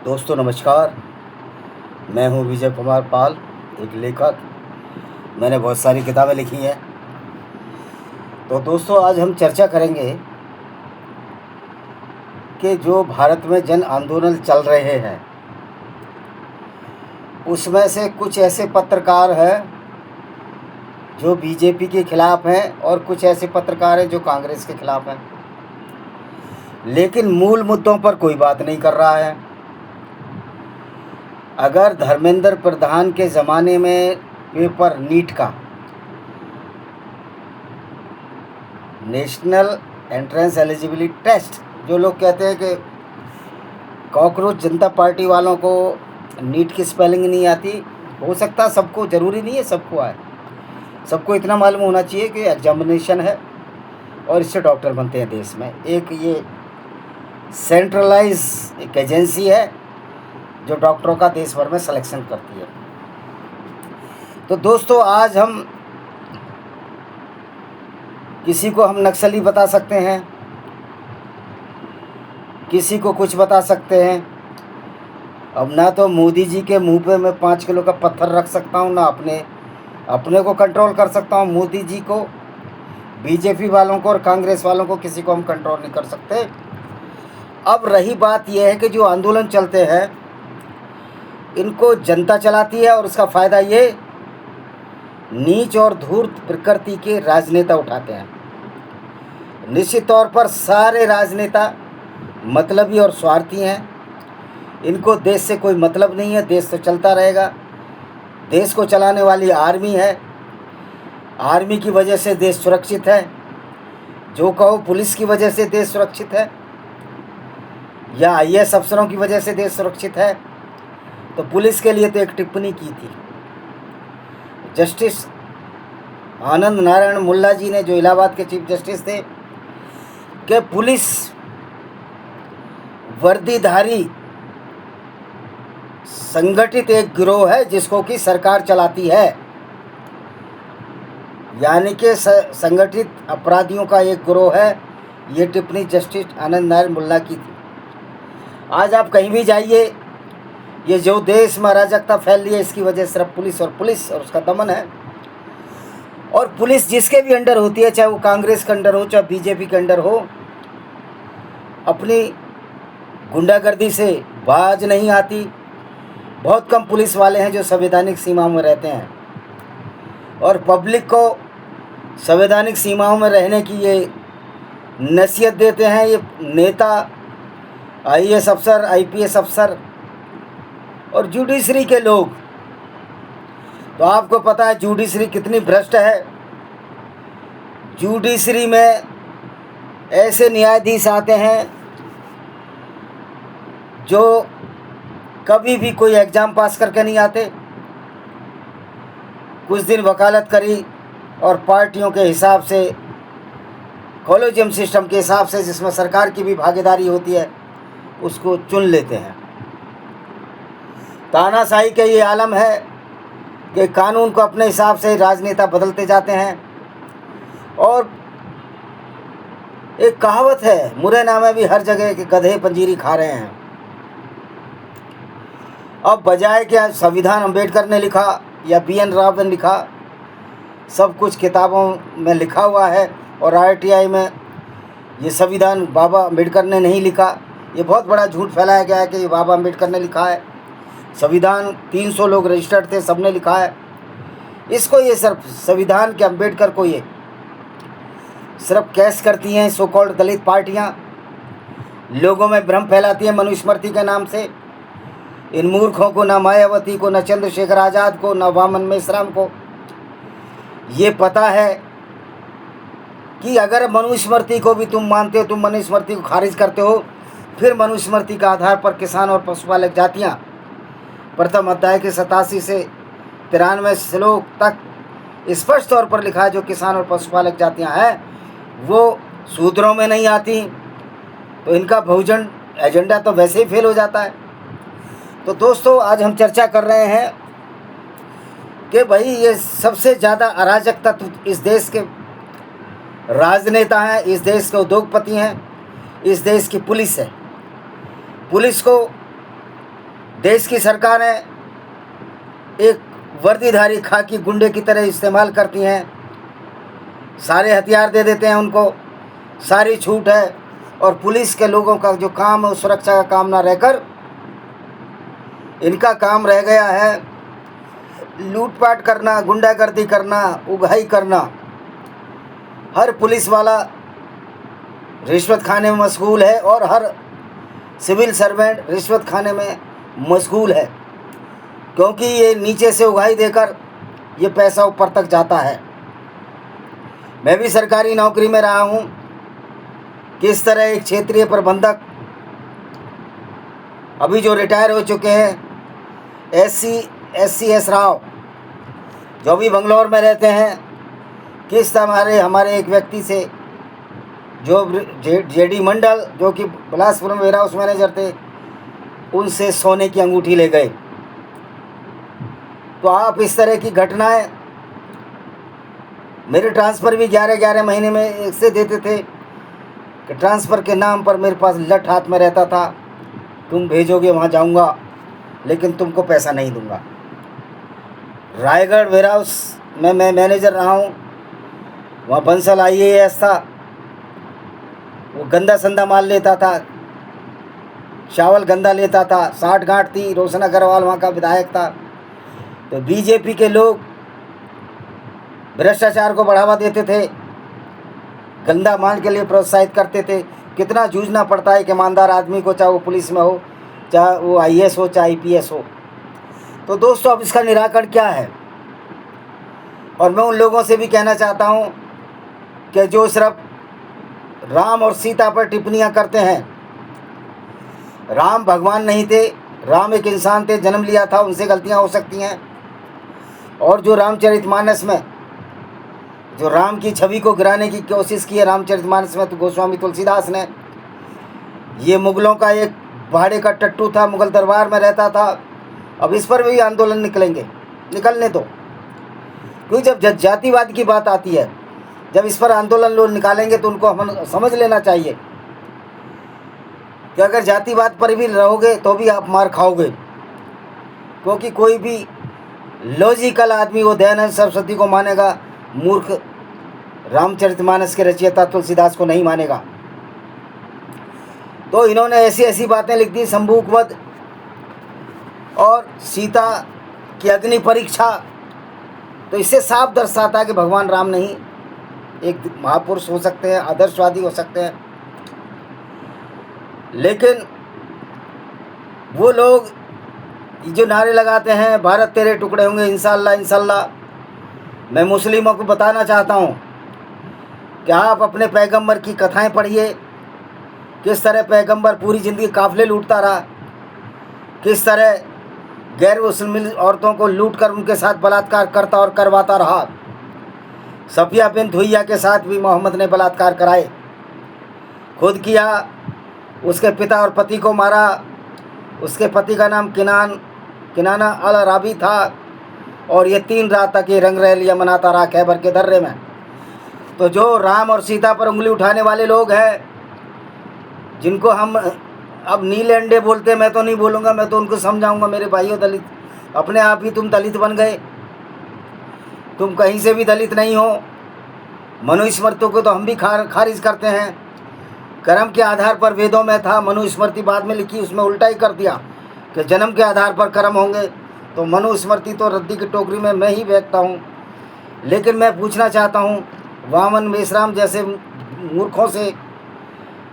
दोस्तों नमस्कार। मैं हूं विजय कुमार पाल, एक लेखक। मैंने बहुत सारी किताबें लिखी हैं। तो दोस्तों आज हम चर्चा करेंगे कि जो भारत में जन आंदोलन चल रहे हैं उसमें से कुछ ऐसे पत्रकार हैं जो बीजेपी के खिलाफ़ हैं और कुछ ऐसे पत्रकार हैं जो कांग्रेस के खिलाफ़ हैं, लेकिन मूल मुद्दों पर कोई बात नहीं कर रहा है। अगर धर्मेंद्र प्रधान के ज़माने में पेपर नीट का, नेशनल एंट्रेंस एलिजिबिलिटी टेस्ट, जो लोग कहते हैं कि कॉकरोच जनता पार्टी वालों को नीट की स्पेलिंग नहीं आती, हो सकता सबको, ज़रूरी नहीं है सबको आए। सबको इतना मालूम होना चाहिए कि एग्जामिनेशन है और इससे डॉक्टर बनते हैं देश में। एक ये सेंट्रलाइज एक एजेंसी है जो डॉक्टरों का देश भर में सिलेक्शन करती है। तो दोस्तों आज हम किसी को हम नक्सली बता सकते हैं, किसी को कुछ बता सकते हैं। अब ना तो मोदी जी के मुंह पे मैं 5 किलो का पत्थर रख सकता हूँ, ना अपने को कंट्रोल कर सकता हूँ। मोदी जी को, बीजेपी वालों को और कांग्रेस वालों को किसी को हम कंट्रोल नहीं कर सकते। अब रही बात यह है कि जो आंदोलन चलते हैं इनको जनता चलाती है और उसका फ़ायदा ये नीच और धूर्त प्रकृति के राजनेता उठाते हैं। निश्चित तौर पर सारे राजनेता मतलबी और स्वार्थी हैं। इनको देश से कोई मतलब नहीं है, देश तो चलता रहेगा। देश को चलाने वाली आर्मी है, आर्मी की वजह से देश सुरक्षित है। जो कहो पुलिस की वजह से देश सुरक्षित है या आईएएस अफसरों की वजह से देश सुरक्षित है। तो पुलिस के लिए तो एक टिप्पणी की थी जस्टिस आनंद नारायण मुल्ला जी ने, जो इलाहाबाद के चीफ जस्टिस थे, कि पुलिस वर्दीधारी संगठित एक गिरोह है जिसको कि सरकार चलाती है, यानी कि संगठित अपराधियों का एक गिरोह है। ये टिप्पणी जस्टिस आनंद नारायण मुल्ला की थी। आज आप कहीं भी जाइए, ये जो देश में अराजकता फैल रही है इसकी वजह सिर्फ पुलिस और उसका दमन है। और पुलिस जिसके भी अंडर होती है, चाहे वो कांग्रेस के अंडर हो चाहे बीजेपी के अंडर हो, अपनी गुंडागर्दी से बाज नहीं आती। बहुत कम पुलिस वाले हैं जो संवैधानिक सीमाओं में रहते हैं और पब्लिक को संवैधानिक सीमाओं में रहने की ये नसीहत देते हैं ये नेता, आईएएस अफसर, आईपीएस अफसर और जुडिशरी के लोग। तो आपको पता है जुडिशरी कितनी भ्रष्ट है। जुडिशरी में ऐसे न्यायाधीश आते हैं जो कभी भी कोई एग्ज़ाम पास करके नहीं आते। कुछ दिन वकालत करी और पार्टियों के हिसाब से, कॉलेजियम सिस्टम के हिसाब से, जिसमें सरकार की भी भागीदारी होती है, उसको चुन लेते हैं। तानाशाही का ये आलम है कि कानून को अपने हिसाब से राजनेता बदलते जाते हैं। और एक कहावत है, मुरैना में भी हर जगह के गधे पंजीरी खा रहे हैं। अब बजाय कि संविधान अम्बेडकर ने लिखा या BN राव ने लिखा, सब कुछ किताबों में लिखा हुआ है और RTI में ये संविधान बाबा अम्बेडकर ने नहीं लिखा। ये बहुत बड़ा झूठ फैलाया गया है कि ये बाबा अम्बेडकर ने लिखा है। संविधान 300 लोग रजिस्टर्ड थे, सबने लिखा है इसको। ये सिर्फ संविधान के अम्बेडकर को ये सिर्फ कैश करती हैं सो कॉल्ड दलित पार्टियाँ, लोगों में भ्रम फैलाती हैं मनुस्मृति के नाम से। इन मूर्खों को, ना मायावती को, ना चंद्रशेखर आज़ाद को, ना वामन मेश्राम को ये पता है कि अगर मनुस्मृति को भी तुम मानते हो, तुम मनुस्मृति को खारिज करते हो, फिर मनुस्मृति के आधार पर किसान और पशुपालक जातियाँ, प्रथम अध्याय के 87 से 93 श्लोक तक स्पष्ट तौर पर लिखा है, जो किसान और पशुपालक जातियाँ हैं वो सूत्रों में नहीं आती। तो इनका बहुजन एजेंडा तो वैसे ही फेल हो जाता है। तो दोस्तों आज हम चर्चा कर रहे हैं कि भाई ये सबसे ज़्यादा अराजक तत्व इस देश के राजनेता हैं, इस देश के उद्योगपति हैं, इस देश की पुलिस है। पुलिस को देश की सरकारें एक वर्दीधारी खाकी गुंडे की तरह इस्तेमाल करती हैं, सारे हथियार दे देते हैं उनको, सारी छूट है, और पुलिस के लोगों का जो काम है सुरक्षा का काम ना रहकर इनका काम रह गया है लूटपाट करना, गुंडागर्दी करना, उगाही करना। हर पुलिस वाला रिश्वत खाने में मशगूल है और हर सिविल सर्वेंट रिश्वत खाने में मशगूल है, क्योंकि ये नीचे से उगाही देकर ये पैसा ऊपर तक जाता है। मैं भी सरकारी नौकरी में रहा हूँ। किस तरह एक क्षेत्रीय प्रबंधक अभी जो रिटायर हो चुके हैं एस राव, जो भी बंगलौर में रहते हैं, किस तरह हमारे एक व्यक्ति से जो जेडी मंडल जो कि बिलासपुर में वेयर हाउस मैनेजर थे, उनसे सोने की अंगूठी ले गए। तो आप इस तरह की घटनाएं, मेरे ट्रांसफ़र भी 11-11 महीने में इससे देते थे कि ट्रांसफ़र के नाम पर मेरे पास लठ हाथ में रहता था, तुम भेजोगे वहाँ जाऊँगा लेकिन तुमको पैसा नहीं दूँगा। रायगढ़ वेयर हाउस में मैं मैनेजर रहा हूँ, वहाँ बंसल IAS था, वो गंदा संदा माल लेता था, चावल गंदा लेता था, 60 गांठ थी। रोशन अग्रवाल वहाँ का विधायक था। तो बीजेपी के लोग भ्रष्टाचार को बढ़ावा देते थे, गंदा माल के लिए प्रोत्साहित करते थे। कितना जूझना पड़ता है एक ईमानदार आदमी को, चाहे वो पुलिस में हो, चाहे वो IAS हो, चाहे IPS हो। तो दोस्तों, अब इसका निराकरण क्या है? और मैं उन लोगों से भी कहना चाहता हूँ कि जो सिर्फ राम और सीता पर टिप्पणियाँ करते हैं, राम भगवान नहीं थे, राम एक इंसान थे, जन्म लिया था, उनसे गलतियाँ हो सकती हैं। और जो रामचरितमानस में जो राम की छवि को गिराने की कोशिश की है रामचरितमानस में, तो गोस्वामी तुलसीदास ने, ये मुगलों का एक भाड़े का टट्टू था, मुगल दरबार में रहता था। अब इस पर भी आंदोलन निकलने दो, क्योंकि जब जातिवाद की बात आती है, जब इस पर आंदोलन लोग निकालेंगे तो उनको हम समझ लेना चाहिए कि अगर जातिवाद पर भी रहोगे तो भी आप मार खाओगे, क्योंकि कोई भी लॉजिकल आदमी वो दयानंद सरस्वती को मानेगा, मूर्ख रामचरितमानस के रचयिता तुलसीदास को नहीं मानेगा। तो इन्होंने ऐसी ऐसी बातें लिख दी, शंभूक वध और सीता की अग्नि परीक्षा। तो इससे साफ दर्शाता है कि भगवान राम नहीं एक महापुरुष हो सकते हैं, आदर्शवादी हो सकते हैं, लेकिन वो लोग जो नारे लगाते हैं, भारत तेरे टुकड़े होंगे इंशाअल्लाह इंशाअल्लाह, मैं मुस्लिमों को बताना चाहता हूँ कि आप अपने पैगंबर की कथाएं पढ़िए, किस तरह पैगंबर पूरी ज़िंदगी काफ़िले लूटता रहा, किस तरह गैर मुस्लिम औरतों को लूट कर उनके साथ बलात्कार करता और करवाता रहा। सफिया बिन हुय्या के साथ भी मोहम्मद ने बलात्कार कराए, खुद किया, उसके पिता और पति को मारा। उसके पति का नाम किनाना अल अराबी था, और ये 3 रात तक ये रंगरैलियाँ मनाता रहा खैबर के दर्रे में। तो जो राम और सीता पर उंगली उठाने वाले लोग हैं, जिनको हम अब नीले अंडे बोलते हैं, मैं तो नहीं बोलूँगा, मैं तो उनको समझाऊँगा, मेरे भाइयों दलित, अपने आप ही तुम दलित बन गए, तुम कहीं से भी दलित नहीं हो। मनुस्मृतियों को तो हम भी खारिज करते हैं। कर्म के आधार पर वेदों में था, मनुस्मृति बाद में लिखी, उसमें उल्टा ही कर दिया कि जन्म के आधार पर कर्म होंगे। तो मनुस्मृति तो रद्दी की टोकरी में मैं ही फेंकता हूँ। लेकिन मैं पूछना चाहता हूँ वामन मेश्राम जैसे मूर्खों से,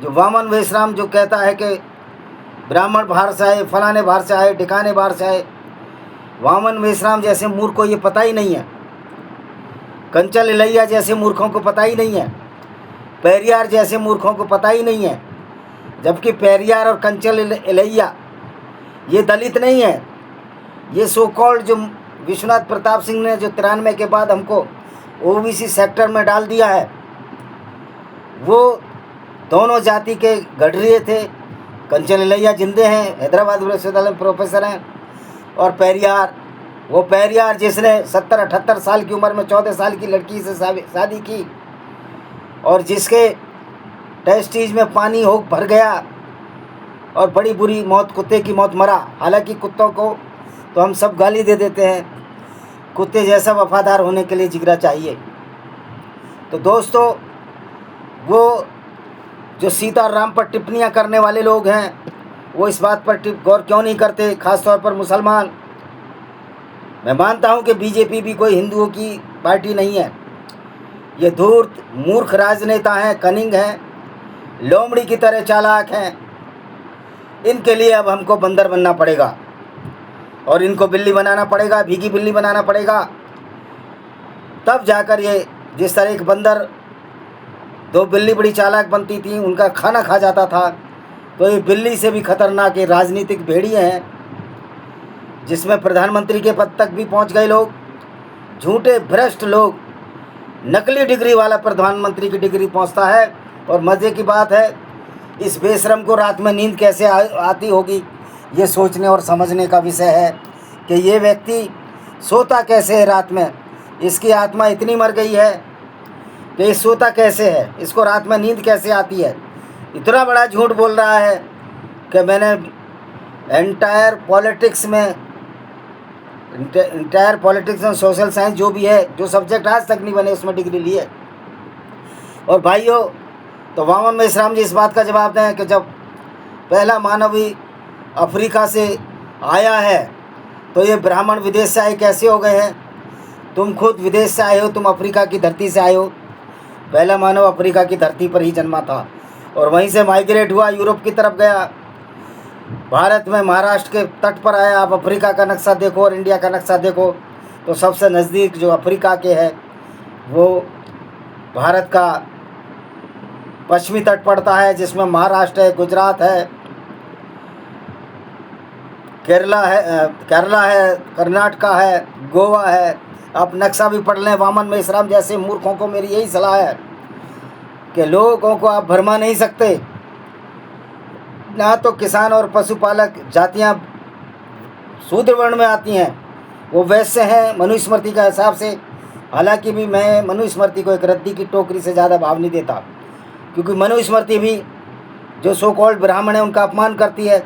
जो वामन मेश्राम जो कहता है कि ब्राह्मण बाहर से आए, फलाने बाहर से आए, ठिकाने बाहर से आए, वामन मेश्राम जैसे मूर्ख को ये पता ही नहीं है। कंचल इलैया जैसे मूर्खों को पता ही नहीं है। पेरियार जैसे मूर्खों को पता ही नहीं है। जबकि पेरियार और कंचल इलैया ये दलित नहीं है, ये सो कॉल्ड जो विश्वनाथ प्रताप सिंह ने जो 93 के बाद हमको OBC सेक्टर में डाल दिया है, वो दोनों जाति के गडरिए थे। कंचन इलैया जिंदे हैं, हैदराबाद विश्वविद्यालय में प्रोफेसर हैं। और पेरियार, वो पेरियार जिसने 70-78 साल की उम्र में 14 साल की लड़की से शादी की, और जिसके टेस्टीज में पानी हो भर गया, और बड़ी बुरी मौत, कुत्ते की मौत मरा। हालांकि कुत्तों को तो हम सब गाली दे देते हैं, कुत्ते जैसा वफादार होने के लिए जिगरा चाहिए। तो दोस्तों, वो जो सीता और राम पर टिप्पणियां करने वाले लोग हैं, वो इस बात पर गौर क्यों नहीं करते, खासतौर पर मुसलमान। मैं मानता हूं कि बीजेपी भी कोई हिंदुओं की पार्टी नहीं है। ये धूर्त मूर्ख राजनेता हैं, कनिंग हैं, लोमड़ी की तरह चालाक हैं। इनके लिए अब हमको बंदर बनना पड़ेगा और इनको बिल्ली बनाना पड़ेगा, भीगी बिल्ली बनाना पड़ेगा। तब जाकर ये, जिस तरह एक बंदर, दो बिल्ली बड़ी चालाक बनती थी, उनका खाना खा जाता था, तो ये बिल्ली से भी खतरनाक ये राजनीतिक भेड़िए हैं, जिसमें प्रधानमंत्री के पद तक भी पहुंच गए लोग, झूठे भ्रष्ट लोग। नकली डिग्री वाला प्रधानमंत्री की डिग्री पहुंचता है। और मज़े की बात है, इस बेशरम को रात में नींद कैसे आती होगी, ये सोचने और समझने का विषय है कि ये व्यक्ति सोता कैसे है रात में। इसकी आत्मा इतनी मर गई है कि ये सोता कैसे है, इसको रात में नींद कैसे आती है। इतना बड़ा झूठ बोल रहा है कि मैंने entire politics and social science जो भी है, जो सब्जेक्ट आज तक नहीं बने, उसमें डिग्री ली है। और भाइयों, तो वामन मेश्राम जी इस बात का जवाब दें कि जब पहला मानवी अफ्रीका से आया है, तो ये ब्राह्मण विदेश से आए कैसे हो गए हैं? तुम खुद विदेश से आए हो, तुम अफ्रीका की धरती से आए हो। पहला मानव अफ्रीका की धरती पर ही जन्मा था और वहीं से माइग्रेट हुआ, यूरोप की तरफ गया, भारत में महाराष्ट्र के तट पर आया। आप अफ्रीका का नक्शा देखो और इंडिया का नक्शा देखो, तो सबसे नज़दीक जो अफ्रीका के है वो भारत का पश्चिमी तट पड़ता है, जिसमें महाराष्ट्र है, गुजरात है, केरला है, कर्नाटका है, गोवा है। आप नक्शा भी पढ़ लें। वामन मेश्राम जैसे मूर्खों को मेरी यही सलाह है कि लोगों को आप भरमा नहीं सकते। ना तो किसान और पशुपालक जातियां शूद्र वर्ण में आती हैं, वो वैसे हैं मनुस्मृति का हिसाब से। हालांकि भी मैं मनुस्मृति को एक रद्दी की टोकरी से ज़्यादा भाव नहीं देता, क्योंकि मनुस्मृति भी जो सो कॉल्ड ब्राह्मण है उनका अपमान करती है,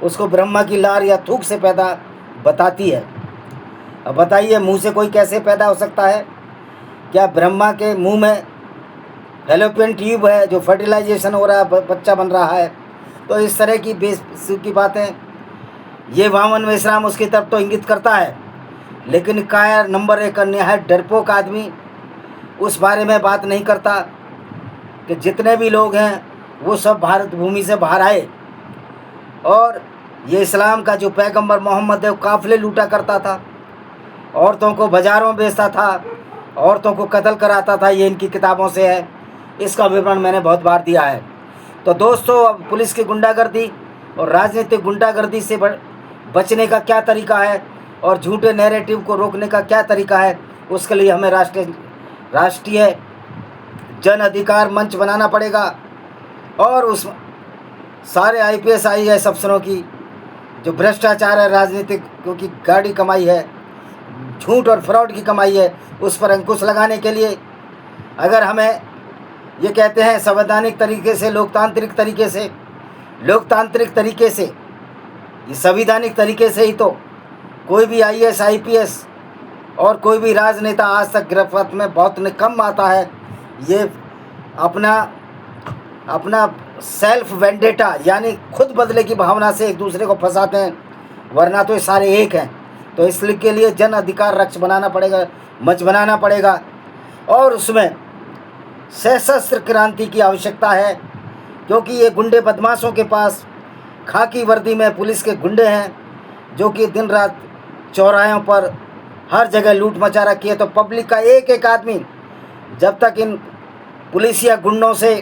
उसको ब्रह्मा की लार या थूक से पैदा बताती है। अब बताइए, मुंह से कोई कैसे पैदा हो सकता है? क्या ब्रह्मा के मुंह में फैलोपियन ट्यूब है जो फर्टिलाइजेशन हो रहा है, बच्चा बन रहा है? तो इस तरह की बेवकूफ़ी की बातें ये वामन मेश्राम उसकी तरफ तो इंगित करता है, लेकिन कायर नंबर 1 निहायत डरपोक आदमी उस बारे में बात नहीं करता कि जितने भी लोग हैं वो सब भारत भूमि से बाहर आए। और ये इस्लाम का जो पैगंबर मोहम्मद है, वो काफ़िले लूटा करता था, औरतों को बाज़ारों में बेचता था, औरतों को कत्ल कराता था। ये इनकी किताबों से है, इसका विवरण मैंने बहुत बार दिया है। तो दोस्तों, अब पुलिस की गुंडागर्दी और राजनीतिक गुंडागर्दी से बचने का क्या तरीका है और झूठे नैरेटिव को रोकने का क्या तरीका है, उसके लिए हमें राष्ट्रीय जन अधिकार मंच बनाना पड़ेगा। और उस सारे IPS IAS अफसरों की जो भ्रष्टाचार है, राजनीतिक क्योंकि गाड़ी कमाई है, झूठ और फ्रॉड की कमाई है, उस पर अंकुश लगाने के लिए अगर हमें ये कहते हैं संवैधानिक तरीके से, लोकतांत्रिक तरीके से, ये संवैधानिक तरीके से ही तो कोई भी IAS IPS और कोई भी राजनेता आज तक गिरफ्त में बहुत कम आता है। ये अपना सेल्फ वेंडेटा यानी खुद बदले की भावना से एक दूसरे को फंसाते हैं, वरना तो ये सारे एक हैं। तो इसलिए के लिए जन अधिकार रक्ष बनाना पड़ेगा, मंच बनाना पड़ेगा, और उसमें सशस्त्र क्रांति की आवश्यकता है, क्योंकि ये गुंडे बदमाशों के पास खाकी वर्दी में पुलिस के गुंडे हैं जो कि दिन रात चौराहों पर हर जगह लूट मचा रखी है। तो पब्लिक का एक एक आदमी जब तक इन पुलिसिया गुंडों से,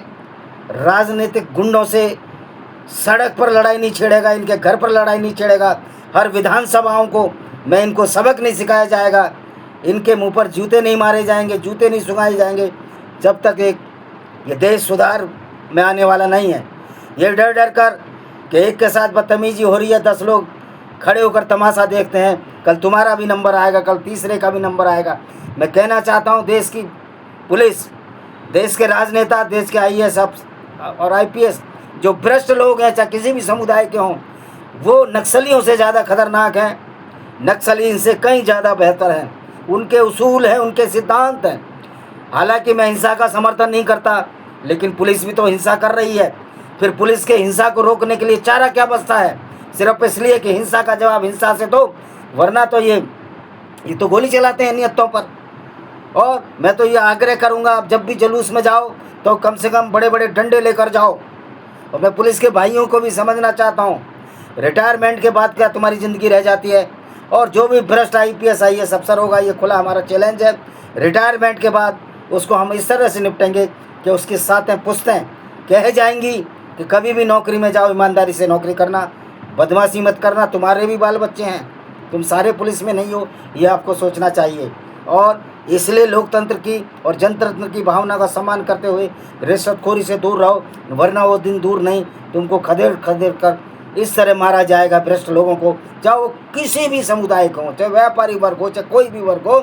राजनीतिक गुंडों से सड़क पर लड़ाई नहीं छेड़ेगा, इनके घर पर लड़ाई नहीं छेड़ेगा, हर विधानसभाओं को में इनको सबक नहीं सिखाया जाएगा, इनके मुंह पर जूते नहीं मारे जाएंगे, जूते नहीं सुनाए जाएंगे, जब तक ये देश सुधार में आने वाला नहीं है। ये डर डर कर कि एक के साथ बदतमीजी हो रही है, 10 लोग खड़े होकर तमाशा देखते हैं, कल तुम्हारा भी नंबर आएगा, कल तीसरे का भी नंबर आएगा। मैं कहना चाहता हूँ, देश की पुलिस, देश के राजनेता, देश के IAS और IPS जो भ्रष्ट लोग हैं, चाहे किसी भी समुदाय के हों, वो नक्सलियों से ज़्यादा खतरनाक हैं। नक्सली इनसे कहीं ज़्यादा बेहतर हैं। उनके उसूल हैं, उनके सिद्धांत हैं। हालांकि मैं हिंसा का समर्थन नहीं करता, लेकिन पुलिस भी तो हिंसा कर रही है। फिर पुलिस के हिंसा को रोकने के लिए चारा क्या बचता है? सिर्फ इसलिए कि हिंसा का जवाब हिंसा से दो, वरना तो ये तो गोली चलाते हैं नियतों पर। और मैं तो ये आग्रह करूँगा, आप जब भी जुलूस में जाओ तो कम से कम बड़े बड़े डंडे लेकर जाओ। और मैं पुलिस के भाइयों को भी समझना चाहता हूँ, रिटायरमेंट के बाद क्या तुम्हारी ज़िंदगी रह जाती है? और जो भी भ्रष्ट IPS IAS अफसर होगा, ये खुला हमारा चैलेंज है, रिटायरमेंट के बाद उसको हम इस तरह से निपटेंगे कि उसकी सातें पुश्तें कह जाएंगी कि कभी भी नौकरी में जाओ, ईमानदारी से नौकरी करना, बदमाशी मत करना, तुम्हारे भी बाल बच्चे हैं, तुम सारे पुलिस में नहीं हो, ये आपको सोचना चाहिए। और इसलिए लोकतंत्र की और जनतंत्र की भावना का सम्मान करते हुए रिश्वतखोरी से दूर रहो, वरना वो दिन दूर नहीं, तुमको खदेड़ खदेड़ कर इस तरह मारा जाएगा भ्रष्ट लोगों को, चाहे वो किसी भी समुदाय को हो, चाहे व्यापारी वर्ग हो, चाहे कोई भी वर्ग हो,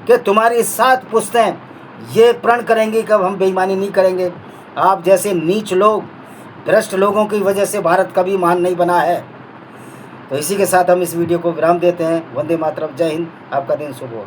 कि तुम्हारी 7 पुश्तें ये प्रण करेंगी कि अब हम बेईमानी नहीं करेंगे। आप जैसे नीच लोग, भ्रष्ट लोगों की वजह से भारत कभी महान नहीं बना है। तो इसी के साथ हम इस वीडियो को विराम देते हैं। वंदे मातरम, जय हिंद, आपका दिन शुभ हो।